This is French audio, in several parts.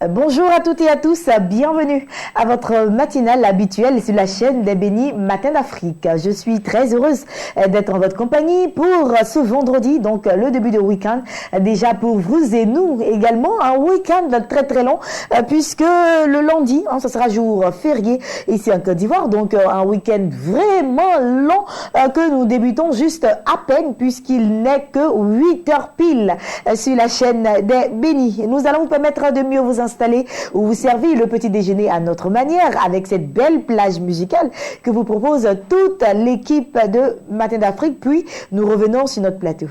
Bonjour à toutes et à tous, bienvenue à votre matinale habituelle sur la chaîne des bénis Matin d'Afrique. Je suis très heureuse d'être en votre compagnie pour ce vendredi, donc le début de week-end. Déjà pour vous et nous également, un week-end très très long puisque le lundi, ce sera jour férié ici en Côte d'Ivoire, donc un week-end vraiment long que nous débutons juste à peine puisqu'il n'est que 8 heures pile sur la chaîne des bénis. Nous allons vous permettre de mieux vous installer ou vous servir le petit déjeuner à notre manière avec cette belle plage musicale que vous propose toute l'équipe de Matin d'Afrique. Puis nous revenons sur notre plateau.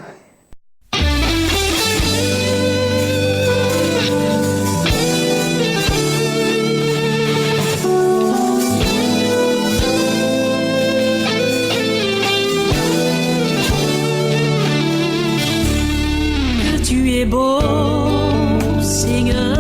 Que tu es beau, Seigneur.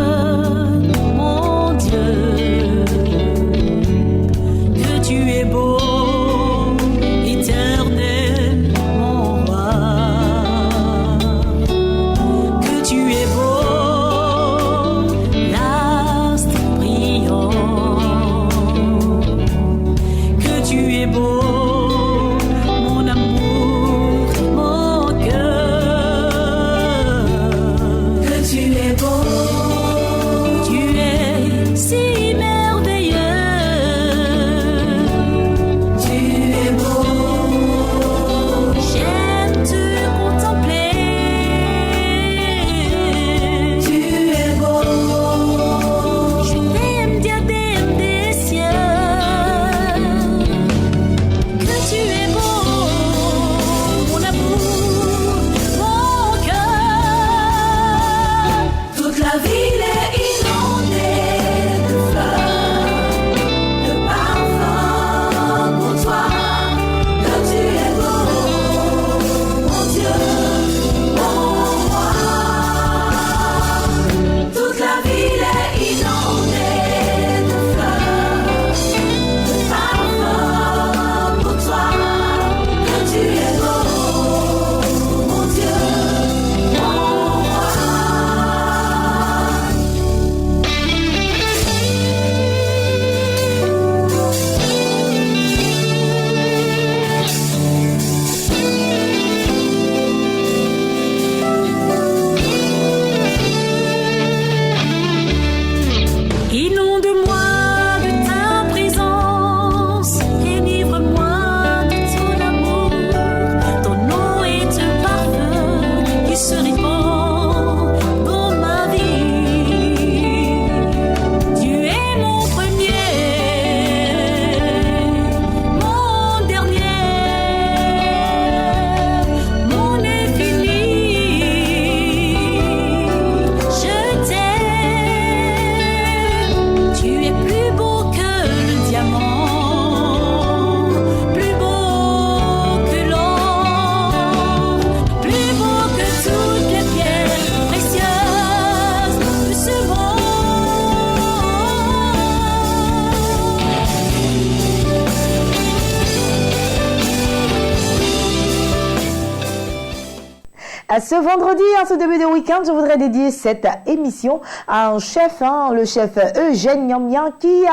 Ce vendredi, en ce début de week-end, je voudrais dédier cette émission à un chef, le chef Eugène Nyamyan, qui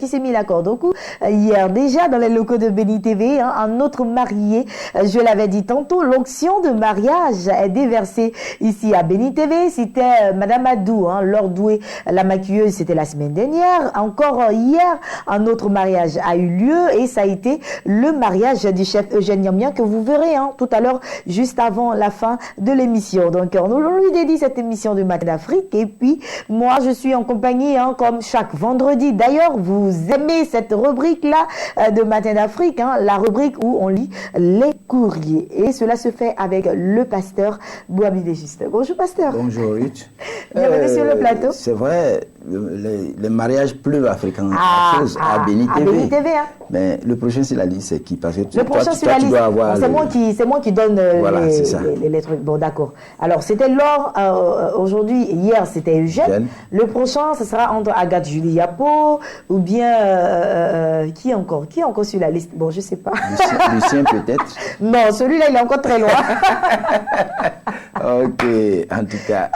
s'est mis la corde au cou hier déjà dans les locaux de Béni TV. Un autre marié, je l'avais dit tantôt, l'onction de mariage est déversée ici à Béni TV. C'était Madame Adou, Laure Doué, la maquilleuse, c'était la semaine dernière. Encore hier, un autre mariage a eu lieu et ça a été le mariage du chef Eugène Nyamyan que vous verrez tout à l'heure, juste avant la fin de l'émission. Donc, on lui dédie cette émission du Matin d'Afrique. Et puis, moi, je suis en compagnie, comme chaque vendredi. D'ailleurs, vous aimez cette rubrique-là de Matin d'Afrique, la rubrique où on lit les courriers. Et cela se fait avec le pasteur Bouami Desjustes. Bonjour, pasteur. Bonjour, Ruth. Bienvenue sur le plateau. C'est vrai, les mariages plus africains à Béni TV. Mais le prochain sur la liste, c'est qui? Parce que le prochain sur la liste, c'est moi qui donne voilà, les trucs. Bon, d'accord. Alors, c'était Laure aujourd'hui. Hier, c'était Eugène. Le prochain, ce sera entre Agathe Julie Yapo ou bien qui encore sur la liste? Bon, je sais pas. Lucien peut-être. Non, celui-là, il est encore très loin. Ok, en tout cas,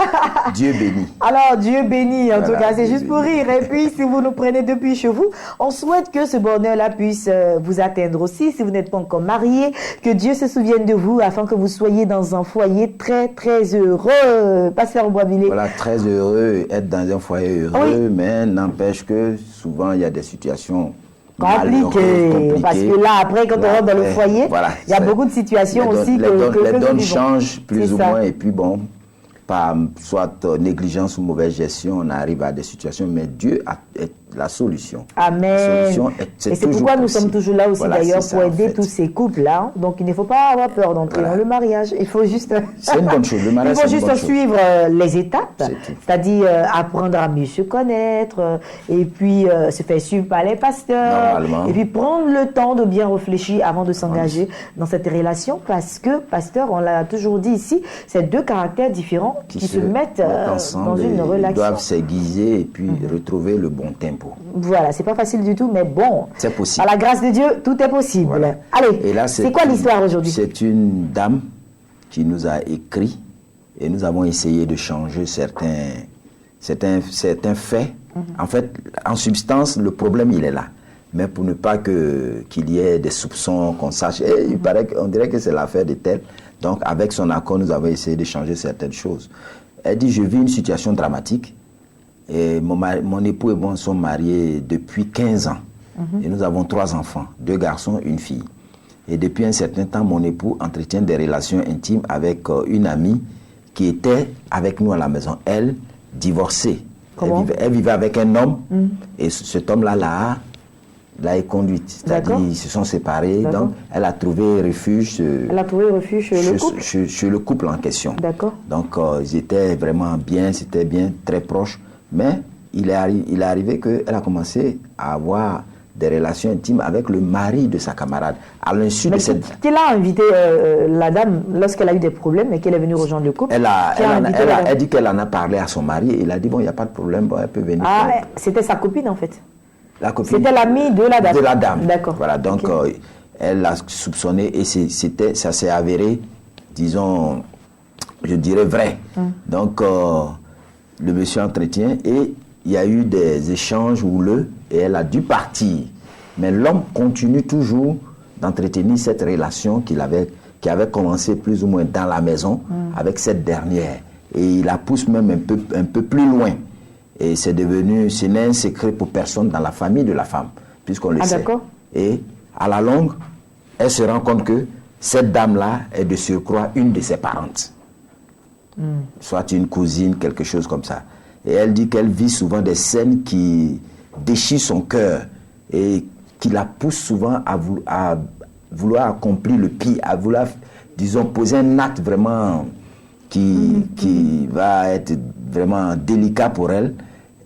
Dieu bénit. Alors, Dieu bénit, en tout cas, c'est Dieu juste pour bénit. rire. Et puis, si vous nous prenez depuis chez vous, on souhaite que ce bonheur-là puisse vous atteindre aussi. Si vous n'êtes pas encore marié, que Dieu se souvienne de vous afin que vous soyez dans un foyer très, très heureux. Pasteur Boisvillé. Voilà, très heureux, être dans un foyer heureux, mais n'empêche que souvent il y a des situations compliquées. Parce que là, après, quand on rentre dans le foyer, voilà, il y a beaucoup de situations aussi les donnes changent plus ou moins, et puis bon, par soit négligence ou mauvaise gestion, on arrive à des situations, mais Dieu est la solution. Amen. La solution et c'est pourquoi nous sommes toujours là aussi, voilà, d'ailleurs, pour ça, aider tous ces couples-là. Donc, il ne faut pas avoir peur d'entrer dans le mariage. Il faut juste... C'est une bonne chose. Le mariage, il faut juste suivre les étapes, c'est-à-dire apprendre à mieux se connaître, et puis se faire suivre par les pasteurs, et puis prendre le temps de bien réfléchir avant de s'engager dans cette relation, parce que, pasteur, on l'a toujours dit ici, c'est deux caractères différents qui se mettent dans une relation. Ils doivent s'aiguiser et puis retrouver le bon tempo. Voilà, c'est pas facile du tout, mais bon, c'est possible. Par la grâce de Dieu, tout est possible. Voilà. Allez, c'est quoi l'histoire aujourd'hui? C'est une dame qui nous a écrit et nous avons essayé de changer certains faits. En fait, en substance, le problème, il est là. Mais pour ne pas qu'il y ait des soupçons, qu'on sache, il paraît qu'on dirait que c'est l'affaire de tel. Donc, avec son accord, nous avons essayé de changer certaines choses. Elle dit, je vis une situation dramatique. Et mon époux et moi sommes mariés depuis 15 ans. Et nous avons 3 enfants, 2 garçons, 1 fille. Et depuis un certain temps, mon époux entretient des relations intimes avec une amie qui était avec nous à la maison. Elle, divorcée. Elle vivait avec un homme. Et cet homme-là l'a conduite. C'est-à-dire, ils se sont séparés. Donc, elle a trouvé refuge chez le couple en question. Donc, ils étaient vraiment bien, c'était bien, très proches. Mais il est arrivé qu'elle a commencé à avoir des relations intimes avec le mari de sa camarade. À l'insu de cette... Qui l'a invité, la dame, lorsqu'elle a eu des problèmes et qu'elle est venue rejoindre le couple? Elle dit qu'elle en a parlé à son mari et il a dit, bon, il n'y a pas de problème, bon, elle peut venir. Ah, c'était sa copine en fait? La copine. C'était l'amie de la dame? De la dame. D'accord. Voilà, donc elle l'a soupçonné et ça s'est avéré, disons, je dirais vrai. Donc... le monsieur entretient et il y a eu des échanges houleux et elle a dû partir. Mais l'homme continue toujours d'entretenir cette relation qui avait commencé plus ou moins dans la maison avec cette dernière. Et il la pousse même un peu plus loin. Et ce n'est un secret pour personne dans la famille de la femme, puisqu'on le sait. Et à la longue, elle se rend compte que cette dame-là est de surcroît une de ses parentes. Soit une cousine, quelque chose comme ça. Et elle dit qu'elle vit souvent des scènes qui déchirent son cœur et qui la poussent souvent à vouloir accomplir le pire, à vouloir, disons, poser un acte vraiment qui va être vraiment délicat pour elle.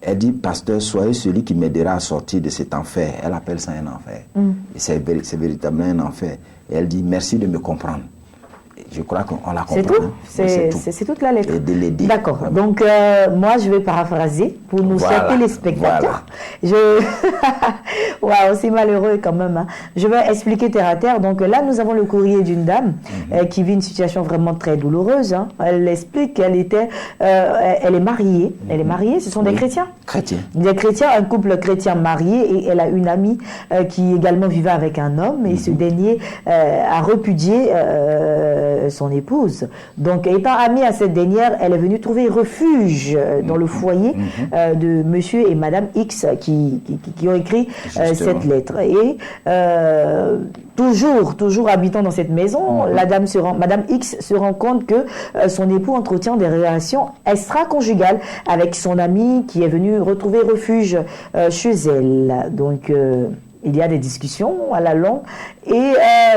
Elle dit, pasteur, soyez celui qui m'aidera à sortir de cet enfer. Elle appelle ça un enfer. Et c'est véritablement un enfer. Et elle dit, merci de me comprendre. Je crois qu'on la comprend. C'est toute la lettre. Et de l'aider. D'accord. Donc, moi, je vais paraphraser pour nous souhaiter les spectateurs. Waouh, c'est malheureux quand même. Hein. Je vais expliquer terre à terre. Donc là, nous avons le courrier d'une dame qui vit une situation vraiment très douloureuse. Hein. Elle explique qu'elle elle est mariée. Elle est mariée, ce sont des chrétiens. Des chrétiens, un couple chrétien marié. Et elle a une amie qui également vivait avec un homme. Et ce dernier a repudié son épouse. Donc, étant amie à cette dernière, elle est venue trouver refuge dans le foyer de monsieur et madame X qui ont écrit cette lettre. Et toujours habitant dans cette maison, madame X se rend compte que son époux entretient des relations extra-conjugales avec son amie qui est venue retrouver refuge chez elle. Donc, il y a des discussions à la longue et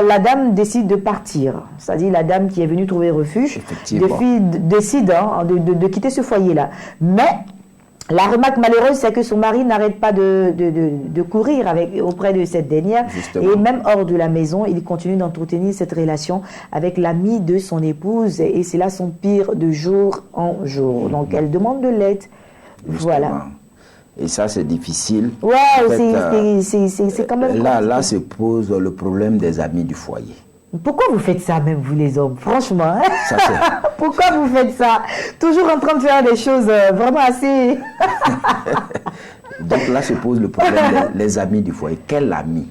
la dame décide de partir. C'est-à-dire la dame qui est venue trouver refuge décide de quitter ce foyer-là. Mais la remarque malheureuse, c'est que son mari n'arrête pas de courir auprès de cette dernière. Justement. Et même hors de la maison, il continue d'entretenir cette relation avec l'ami de son épouse. Et c'est là son pire de jour en jour. Donc elle demande de l'aide. Voilà. Et ça, c'est difficile. Ouais, c'est quand même là se pose le problème des amis du foyer. Pourquoi vous faites ça, même vous les hommes? Franchement, hein? Ça, c'est... Pourquoi vous faites ça? Toujours en train de faire des choses vraiment assez... Donc là se pose le problème les amis du foyer. Quel ami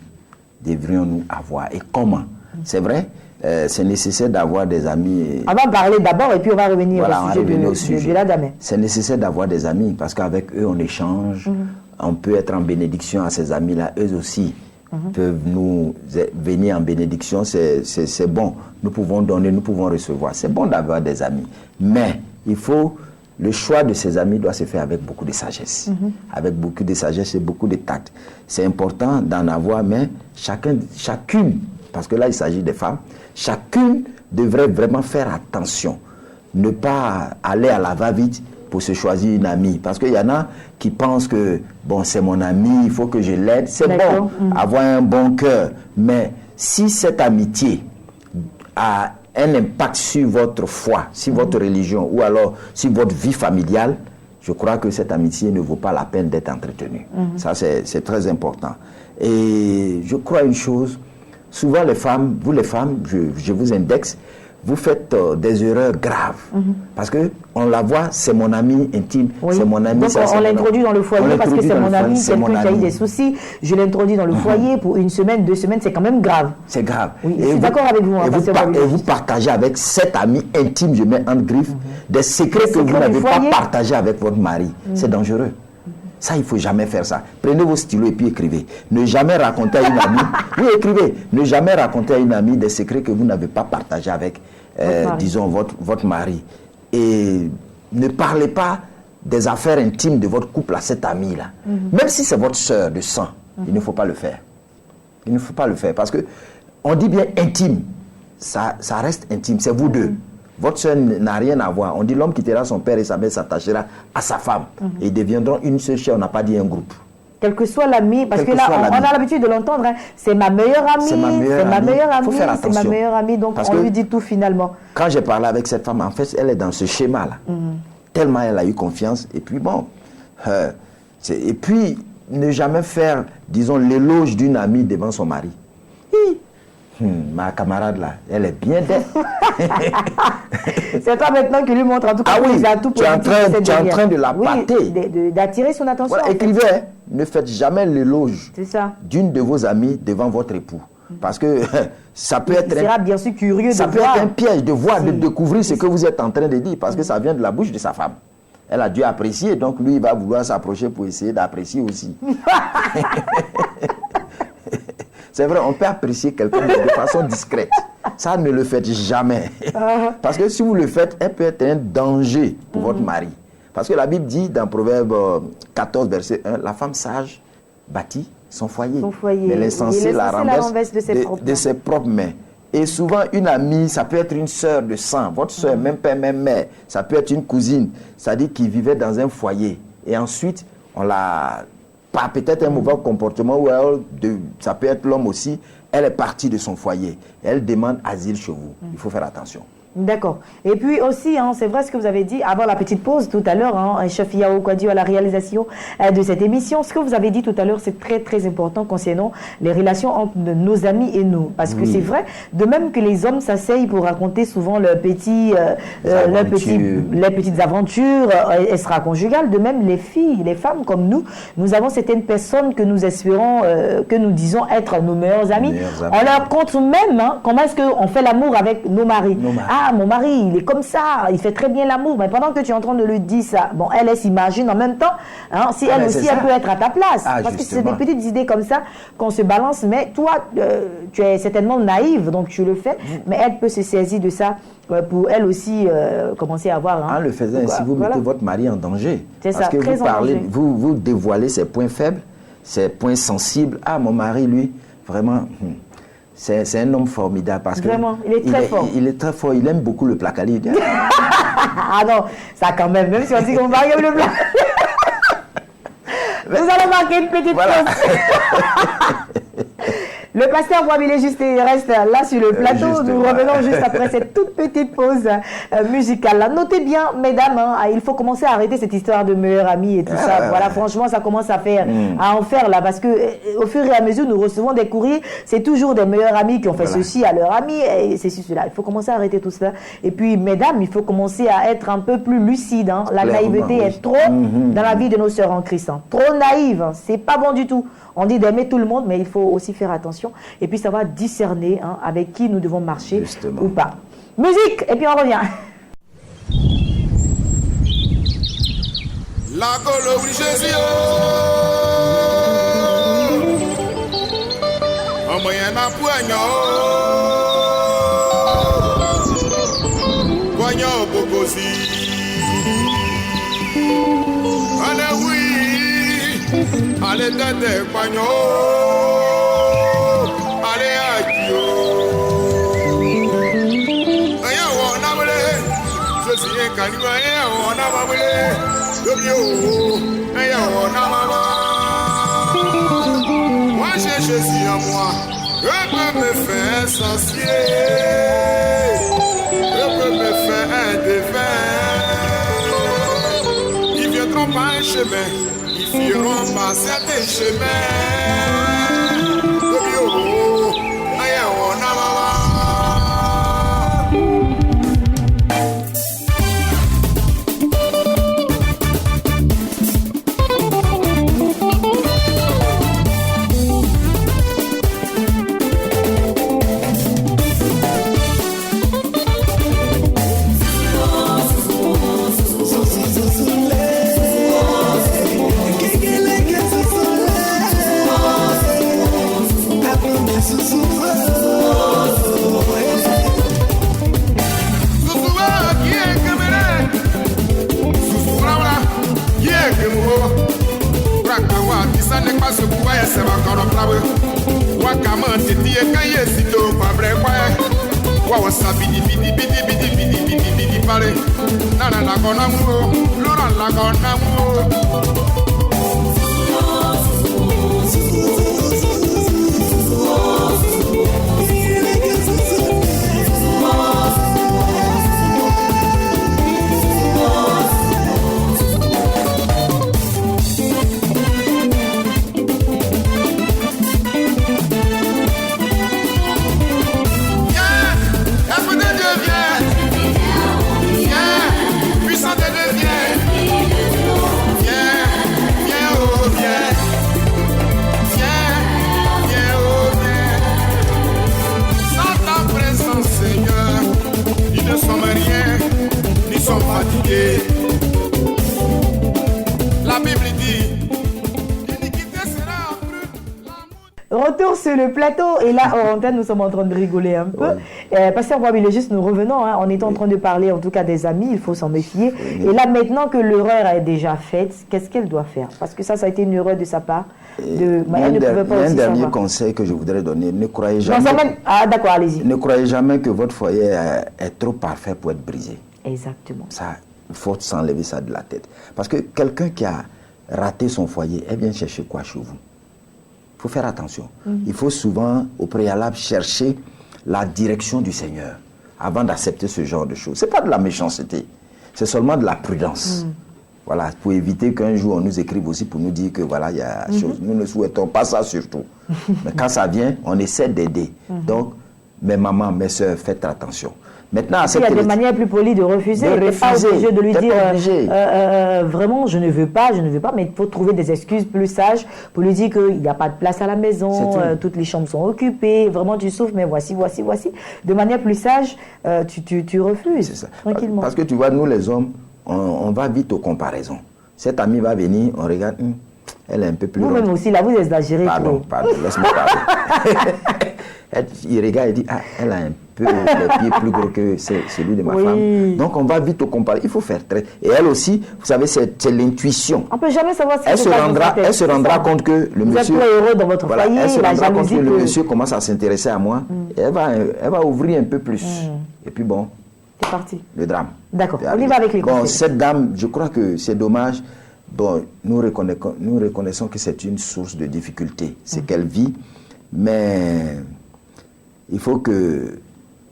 devrions-nous avoir et comment? C'est vrai, c'est nécessaire d'avoir des amis. On va parler d'abord et puis on va revenir au sujet de la dame. C'est nécessaire d'avoir des amis parce qu'avec eux on échange, on peut être en bénédiction à ces amis-là, eux aussi peuvent nous venir en bénédiction, c'est bon. Nous pouvons donner, nous pouvons recevoir. C'est bon d'avoir des amis. Mais il faut, le choix de ces amis doit se faire avec beaucoup de sagesse. Avec beaucoup de sagesse et beaucoup de tact. C'est important d'en avoir, mais chacune, parce que là il s'agit des femmes, chacune devrait vraiment faire attention. Ne pas aller à la va-vite pour se choisir une amie. Parce qu'il y en a qui pensent que, bon, c'est mon ami, il faut que je l'aide. C'est bon, avoir un bon cœur. Mais si cette amitié a un impact sur votre foi, sur votre religion, ou alors sur votre vie familiale, je crois que cette amitié ne vaut pas la peine d'être entretenue. Ça, c'est très important. Et je crois une chose, souvent les femmes, vous les femmes, je vous indexe, vous faites des erreurs graves. Parce qu'on la voit, c'est mon ami intime, c'est mon ami. Donc on l'introduit dans le foyer parce que c'est mon ami, quelqu'un qui a eu des soucis, je l'introduis dans le foyer pour une semaine, 2 semaines, c'est quand même grave. C'est grave. Oui, je suis d'accord avec vous. Et vous partagez avec cet ami intime, je mets entre griffes, des secrets que vous n'avez pas partagés avec votre mari. C'est dangereux. Ça, il ne faut jamais faire ça. Prenez vos stylos et puis écrivez. Ne jamais raconter à une amie, oui, écrivez, ne jamais raconter à une amie des secrets que vous n'avez pas partagés avec, disons, votre mari. Et ne parlez pas des affaires intimes de votre couple à cette amie-là. Même si c'est votre soeur de sang, il ne faut pas le faire. Il ne faut pas le faire parce que on dit bien intime. Ça reste intime, c'est vous deux. Votre soeur n'a rien à voir. On dit l'homme quittera son père et sa mère s'attachera à sa femme. Et ils deviendront une seule chair, on n'a pas dit un groupe. Quel que soit l'ami, parce que là, on a l'habitude de l'entendre, hein, c'est ma meilleure amie, c'est ma meilleure amie, c'est ma meilleure amie, donc parce on lui dit tout finalement. Quand j'ai parlé avec cette femme, en fait, elle est dans ce schéma-là. Tellement elle a eu confiance, et puis bon, et puis ne jamais faire, disons, l'éloge d'une amie devant son mari. Ma camarade là, elle est bien d'elle. C'est toi maintenant qui lui montre en tout cas. Ah oui, tout tu es en train de la pâter. D'attirer son attention. Voilà, écrivez, ne faites jamais l'éloge d'une de vos amies devant votre époux. Parce que ça peut être bien sûr curieux ça peut être un piège de voir, de découvrir ce que vous êtes en train de dire. Parce que ça vient de la bouche de sa femme. Elle a dû apprécier, donc lui il va vouloir s'approcher pour essayer d'apprécier aussi. C'est vrai, on peut apprécier quelqu'un de façon discrète. Ça, ne le faites jamais. Parce que si vous le faites, elle peut être un danger pour votre mari. Parce que la Bible dit dans Proverbe 14, verset 1, la femme sage bâtit son foyer. Mais l'insensé la renverse de ses propres mains. Et souvent, une amie, ça peut être une sœur de sang, votre sœur, même père, même mère. Ça peut être une cousine, c'est-à-dire qui vivait dans un foyer. Et ensuite, on l'a... Pas peut-être un mauvais comportement, ou ça peut être l'homme aussi, elle est partie de son foyer. Elle demande asile chez vous. Il faut faire attention. D'accord. Et puis aussi, c'est vrai ce que vous avez dit avant la petite pause tout à l'heure, chef Yao Kwadjo à la réalisation de cette émission. Ce que vous avez dit tout à l'heure, c'est très très important concernant les relations entre nos amis et nous. Parce que c'est vrai, de même que les hommes s'asseyent pour raconter souvent leurs petites aventures extra-conjugales, de même les filles, les femmes comme nous avons certaines personnes que nous espérons, que nous disons être nos meilleurs amis. On leur compte même comment est-ce qu'on fait l'amour avec nos maris. Ah, mon mari, il est comme ça, il fait très bien l'amour. Mais pendant que tu es en train de lui dire ça, bon, elle s'imagine en même temps, si elle aussi, elle peut être à ta place. Parce que c'est des petites idées comme ça qu'on se balance. Mais toi, tu es certainement naïve, donc tu le fais. Mais elle peut se saisir de ça pour elle aussi commencer à avoir... En le faisant ainsi, vous mettez votre mari en danger. C'est ça, parce que vous dévoilez ses points faibles, ses points sensibles. Ah, mon mari, lui, vraiment... C'est un homme formidable parce que vraiment, il est très fort. Il est très fort, il aime beaucoup le placali. Ah non, ça quand même si on dit qu'on va aime le placali. Vous allez marquer une petite pause. Le pasteur Boisbilé juste reste là sur le plateau. Nous revenons juste après cette toute petite pause musicale. Notez bien, mesdames, hein, il faut commencer à arrêter cette histoire de meilleurs amis et tout ça. Voilà, franchement, ça commence à en faire là, parce que au fur et à mesure, nous recevons des courriers. C'est toujours des meilleurs amis qui ont fait ceci à leurs amis et c'est cela. Il faut commencer à arrêter tout cela. Et puis, mesdames, il faut commencer à être un peu plus lucide. Hein. La naïveté est trop dans la vie de nos sœurs en Christ. Hein. Trop naïve, hein. C'est pas bon du tout. On dit d'aimer tout le monde, mais il faut aussi faire attention et puis savoir discerner avec qui nous devons marcher ou pas. Musique, et puis on revient. La colo Jésus, en moyen à poignard bokosi, allez oui, allez tête poignard, allez adio, ayant on a volé, je suis un canigou, on a volé. Moi j'ai Jésus en moi, je peux me faire sorcier, je peux me faire un défunt. Ils viendront par un chemin, ils fuiront par certains chemins. Retour sur le plateau et là en antenne nous sommes en train de rigoler un peu. Pasteur Boisbilé, juste nous revenons, on est en train de parler en tout cas des amis, il faut s'en méfier. Et là maintenant que l'erreur est déjà faite, qu'est-ce qu'elle doit faire? Parce que ça a été une erreur de sa part. Un dernier conseil que je voudrais donner, ne croyez jamais. D'accord, allez-y. Ne croyez jamais que votre foyer est trop parfait pour être brisé. Exactement. Ça, il faut s'enlever ça de la tête. Parce que quelqu'un qui a raté son foyer, elle vient chercher quoi chez vous? Il faut faire attention. Il faut souvent, au préalable, chercher la direction du Seigneur avant d'accepter ce genre de choses. Ce n'est pas de la méchanceté, c'est seulement de la prudence. Voilà, pour éviter qu'un jour on nous écrive aussi pour nous dire que voilà, il y a chose. Nous ne souhaitons pas ça surtout. Mais quand ça vient, on essaie d'aider. Donc, mes mamans, mes soeurs, faites attention. Maintenant, il y a des manières plus polies de refuser. Tu n'es pas obligé de lui dire vraiment je ne veux pas, mais il faut trouver des excuses plus sages pour lui dire qu'il n'y a pas de place à la maison, toutes les chambres sont occupées, vraiment tu souffres, mais voici. De manière plus sage, tu refuses. C'est ça. Tranquillement. Parce que tu vois, nous les hommes, on va vite aux comparaisons. Cet ami va venir, on regarde, elle est un peu plus vous-même aussi, là, vous exagérez. Pardon, laisse-moi parler. Il regarde et dit, elle a un peu les pieds plus gros que celui de ma femme. Donc on va vite au comparer. Il faut faire très. Et elle aussi, vous savez, c'est l'intuition. On ne peut jamais savoir si elle se rendra compte que le monsieur. Vous êtes heureux dans votre foyer. Elle se rendra compte que le monsieur commence à s'intéresser à moi. Et elle va ouvrir un peu plus. Et puis bon. C'est parti. Le drame. D'accord. On y va avec les conseils. Bon, cette dame, je crois que c'est dommage. Bon, nous reconnaissons que c'est une source de difficulté. C'est qu'elle vit. Mais il faut que,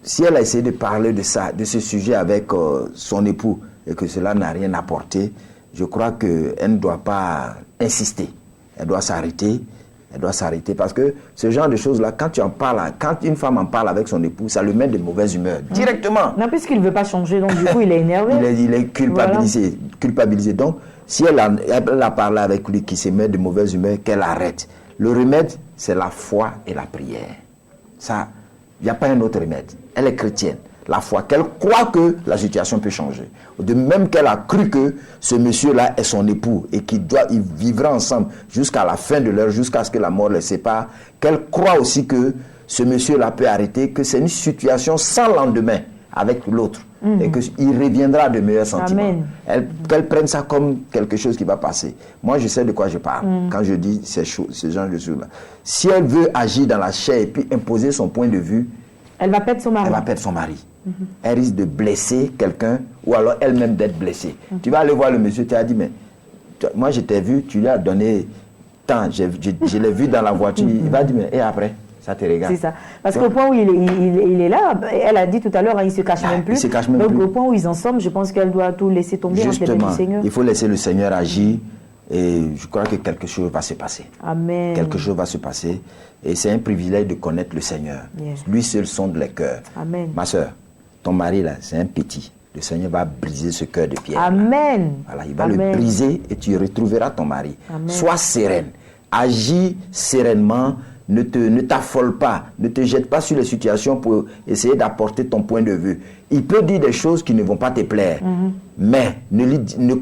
si elle a essayé de parler de ça, de ce sujet avec son époux, et que cela n'a rien apporté, je crois qu'elle ne doit pas insister. Elle doit s'arrêter. Elle doit s'arrêter parce que ce genre de choses-là, quand tu en parles, quand une femme en parle avec son époux, ça le met de mauvaise humeur, directement. Non, puisqu'il ne veut pas changer, donc du coup, il est énervé. Il est culpabilisé. Voilà. Culpabilisé. Donc, si elle a parlé avec lui qui se met de mauvaise humeur, qu'elle arrête. Le remède, c'est la foi et la prière. Ça, il n'y a pas un autre remède. Elle est chrétienne. La foi, qu'elle croit que la situation peut changer. De même qu'elle a cru que ce monsieur-là est son époux et qu'ils vivra ensemble jusqu'à la fin de l'heure, jusqu'à ce que la mort les sépare, qu'elle croit aussi que ce monsieur-là peut arrêter, que c'est une situation sans lendemain avec l'autre et qu'il reviendra de meilleurs sentiments. Qu'elle prenne ça comme quelque chose qui va passer. Moi, je sais de quoi je parle quand je dis ce genre de choses-là. Si elle veut agir dans la chair et puis imposer son point de vue, elle va perdre son mari. Elle va perdre son mari. Elle risque de blesser quelqu'un ou alors elle-même d'être blessée. Tu vas aller voir le monsieur, tu as dit, mais moi je t'ai vu, tu lui as donné tant, je l'ai vu dans la voiture. Il va dire, mais et après, ça te regarde. C'est ça. Parce qu'au point où il est là, elle a dit tout à l'heure, il se cache même plus. Il se cache même donc plus. au point où ils en sont, je pense qu'elle doit tout laisser tomber entre les mains du Seigneur. Il faut laisser le Seigneur agir. Et je crois que quelque chose va se passer. Amen. Quelque chose va se passer. Et c'est un privilège de connaître le Seigneur. Yes. Lui seul sonde les cœurs. Amen. Ma soeur, ton mari là, c'est un petit. Le Seigneur va briser ce cœur de pierre. Amen. Voilà, il va le briser et tu retrouveras ton mari. Amen. Sois sereine. Agis sereinement. Ne t'affole pas. Ne te jette pas sur les situations pour essayer d'apporter ton point de vue. Il peut dire des choses qui ne vont pas te plaire. Mais ne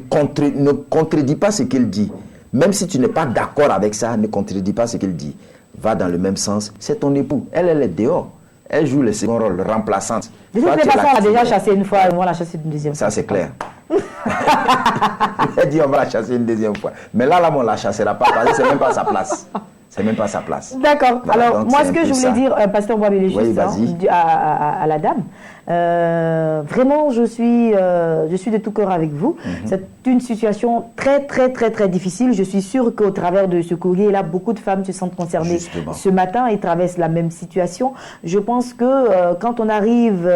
contredis pas ce qu'il dit. Même si tu n'es pas d'accord avec ça, ne contredis pas ce qu'il dit. Va dans le même sens. C'est ton époux. Elle est dehors. Elle joue le second rôle, remplaçante. De toute façon, on l'a déjà chassé une fois, on va la chasser une deuxième fois. Ça, c'est clair. Elle dit on va la chasser une deuxième fois. Mais là, on ne la chassera pas parce que ce n'est même pas sa place. C'est même pas sa place. D'accord. Voilà, alors, moi, ce que je voulais dire, Pasteur Boabélé, juste à la dame, vraiment, je suis de tout cœur avec vous. C'est une situation très, très, très, très difficile. Je suis sûre qu'au travers de ce courrier-là, beaucoup de femmes se sentent concernées ce matin et traversent la même situation. Je pense que quand on arrive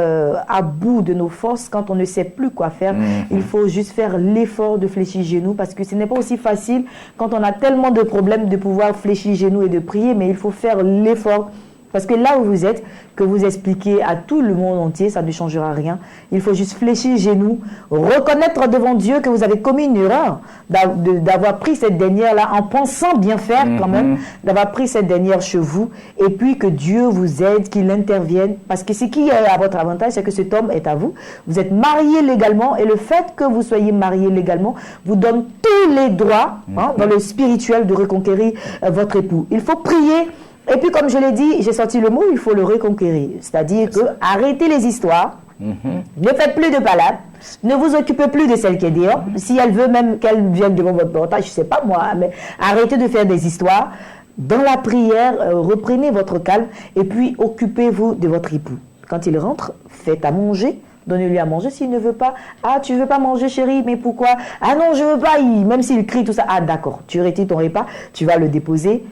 à bout de nos forces, quand on ne sait plus quoi faire, il faut juste faire l'effort de fléchir genoux parce que ce n'est pas aussi facile quand on a tellement de problèmes de pouvoir fléchir genoux et de prier, mais il faut faire l'effort. Parce que là où vous êtes, que vous expliquez à tout le monde entier, ça ne changera rien. Il faut juste fléchir genoux, reconnaître devant Dieu que vous avez commis une erreur, d'avoir pris cette dernière-là en pensant bien faire quand même, d'avoir pris cette dernière chez vous, et puis que Dieu vous aide, qu'il intervienne. Parce que ce qui est à votre avantage, c'est que cet homme est à vous. Vous êtes mariés légalement, et le fait que vous soyez mariés légalement vous donne tous les droits dans le spirituel de reconquérir votre époux. Il faut prier. Et puis, comme je l'ai dit, j'ai sorti le mot, il faut le reconquérir. C'est-à-dire que arrêtez les histoires, ne faites plus de palabres, ne vous occupez plus de celle qui est dehors. Si elle veut même qu'elle vienne devant votre portail, je ne sais pas moi, mais arrêtez de faire des histoires. Dans la prière, reprenez votre calme et puis occupez-vous de votre époux. Quand il rentre, faites à manger. Donnez-lui à manger s'il ne veut pas. Ah, tu ne veux pas manger, chérie, mais pourquoi? Ah non, je ne veux pas, même s'il crie, tout ça. Ah, d'accord, tu retires ton repas, tu vas le déposer.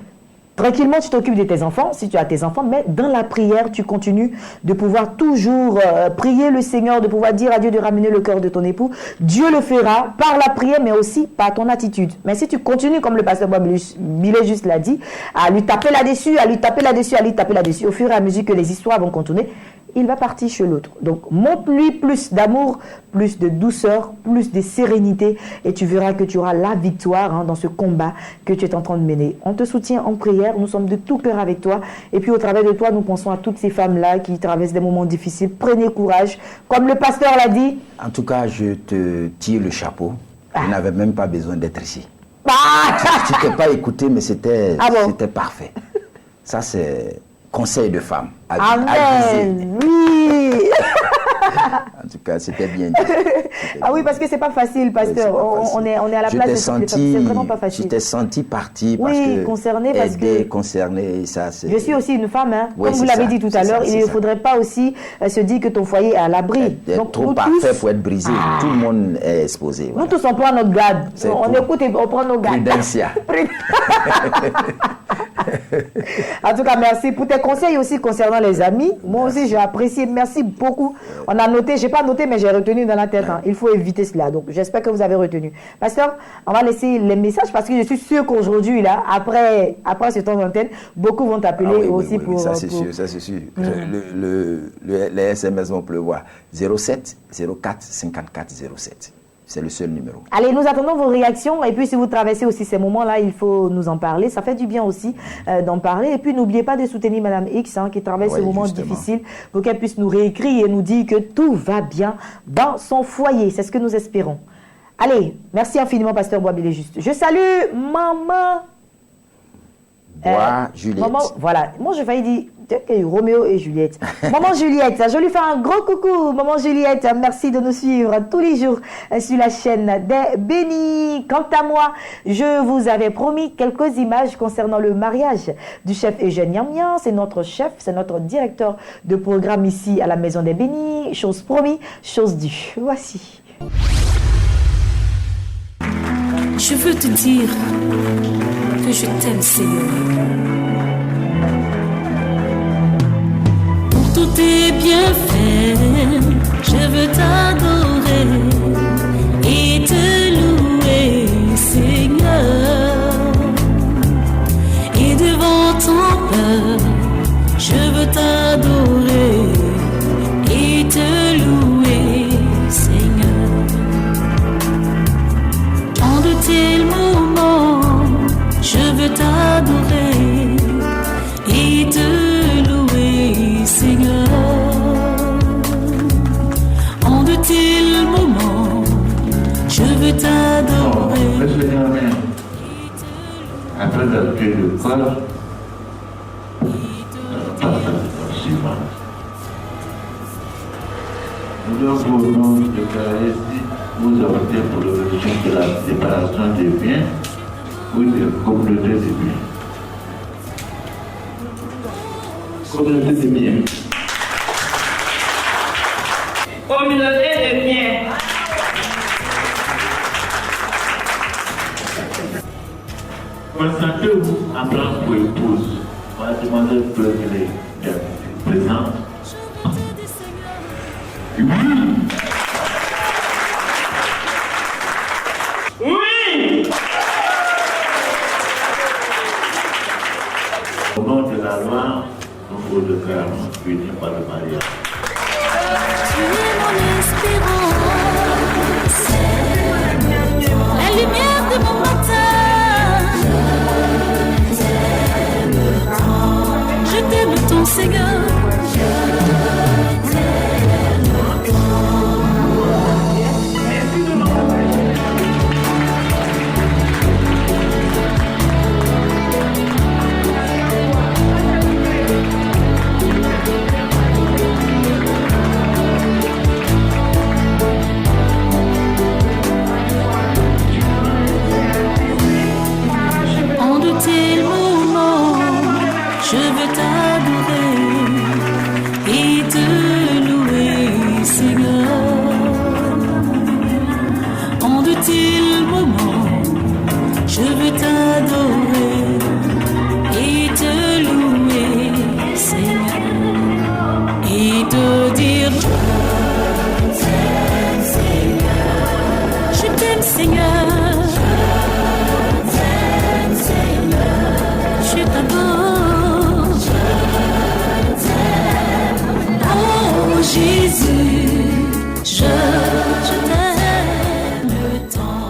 Tranquillement, tu t'occupes de tes enfants, si tu as tes enfants, mais dans la prière, tu continues de pouvoir toujours prier le Seigneur, de pouvoir dire à Dieu de ramener le cœur de ton époux. Dieu le fera par la prière, mais aussi par ton attitude. Mais si tu continues, comme le pasteur Boabélé juste l'a dit, à lui taper là-dessus, à lui taper là-dessus, à lui taper là-dessus, au fur et à mesure que les histoires vont continuer, il va partir chez l'autre. Donc, montre-lui plus d'amour, plus de douceur, plus de sérénité, et tu verras que tu auras la victoire dans ce combat que tu es en train de mener. On te soutient en prière, nous sommes de tout cœur avec toi, et puis au travers de toi, nous pensons à toutes ces femmes-là qui traversent des moments difficiles. Prenez courage, comme le pasteur l'a dit. En tout cas, je te tire le chapeau. Je n'avais même pas besoin d'être ici. Tu t'es pas écouté, mais c'était parfait. Ça, c'est conseil de femme. Amen. Oui. En tout cas, c'était bien dit. Oui, parce que c'est pas facile, pasteur. On est à la place de toutes les femmes. C'est vraiment pas facile. Je t'ai senti partie parce que concernée parce que concerné, ça c'est. Je suis aussi une femme, Oui, comme vous l'avez dit tout à l'heure. Il ne faudrait pas aussi se dire que ton foyer est à l'abri. Donc trop parfait pour être brisé. Tout le monde est exposé. Voilà. Nous tous on prend notre garde. On écoute et on prend nos gardes. Prudencia. En tout cas, merci pour tes conseils aussi concernant les amis. Moi aussi, j'ai apprécié. Merci beaucoup. On a noté, j'ai pas noté, mais j'ai retenu dans la tête. Hein. Il faut éviter cela. Donc, j'espère que vous avez retenu. Pasteur, on va laisser les messages parce que je suis sûr qu'aujourd'hui, là, après ce temps d'antenne, beaucoup vont t'appeler aussi pour. Ça, c'est sûr, ça, c'est sûr. Les SMS vont pleuvoir. 07 04 54 07. C'est le seul numéro. Allez, nous attendons vos réactions. Et puis, si vous traversez aussi ces moments-là, il faut nous en parler. Ça fait du bien aussi d'en parler. Et puis, n'oubliez pas de soutenir Madame X, qui traverse ce moment difficile, pour qu'elle puisse nous réécrire et nous dire que tout va bien dans son foyer. C'est ce que nous espérons. Allez, merci infiniment, Pasteur Boisbilé Juste. Je salue Maman. Juliette. Maman, voilà. Moi, je failli dire Roméo et Juliette. Maman Juliette, je lui fais un gros coucou. Maman Juliette, merci de nous suivre tous les jours sur la chaîne des Bénis. Quant à moi, je vous avais promis quelques images concernant le mariage du chef Eugène Yamyan. C'est notre chef, c'est notre directeur de programme ici à la Maison des Bénis. Chose promis, chose due. Voici. Je veux te dire que je t'aime, Seigneur. Pour tous tes bienfaits, je veux t'adorer et te louer, Seigneur. Et devant ton peuple, je veux t'adorer et te louer, Seigneur. En de tels moments, je veux t'adorer et te louer, Seigneur. En de tels moments, je veux t'adorer. Après l'accueil de corps, nous devons déclarer si vous optez pour le régime de la séparation des biens ou des communautés des biens. Communauté des biens. Communauté des biens. Consentez-vous en prendre pour épouse mademoiselle Fleury présente? Oui. Oui. Au nom de la loi, nous vous déclarons unis par le mariage. Tu es mon espérance, la lumière de mon matin. Je t'aime, ton Seigneur. En de tels moments, je veux t'adorer et te louer, Seigneur. En de tels moments, je veux t'adorer et te louer, Seigneur. Et te dire je t'aime, Seigneur. Je t'adore. Oh Jésus, je t'aime tant.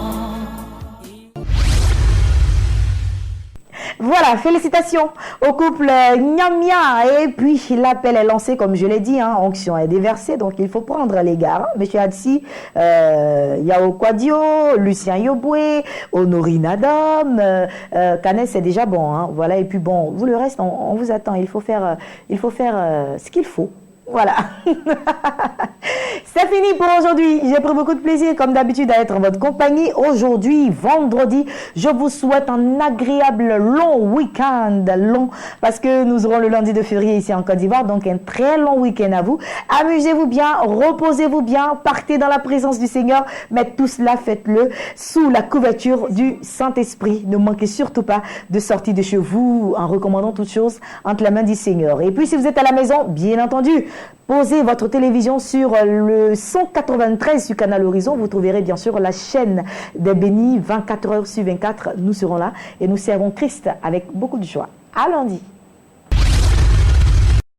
Voilà, félicitations au couple Nyamia. Et puis, l'appel est lancé, comme je l'ai dit, onction est déversée, donc il faut prendre les gars. Monsieur Adsi, Yao Kwadio, Lucien Yoboué, Honorine Adam, Canet, c'est déjà bon. Voilà, et puis bon, vous le reste, on vous attend. Il faut faire ce qu'il faut. Voilà. C'est fini pour aujourd'hui. J'ai pris beaucoup de plaisir, comme d'habitude, à être en votre compagnie. Aujourd'hui, vendredi, je vous souhaite un agréable long week-end. Long, parce que nous aurons le lundi de février ici en Côte d'Ivoire. Donc, un très long week-end à vous. Amusez-vous bien, reposez-vous bien, partez dans la présence du Seigneur. Mais tout cela, faites-le sous la couverture du Saint-Esprit. Ne manquez surtout pas de sortir de chez vous en recommandant toutes choses entre la main du Seigneur. Et puis, si vous êtes à la maison, bien entendu, posez votre télévision sur le 193 du canal Horizon. Vous trouverez bien sûr la chaîne des bénis 24 heures sur 24. Nous serons là et nous servons Christ avec beaucoup de joie. À lundi.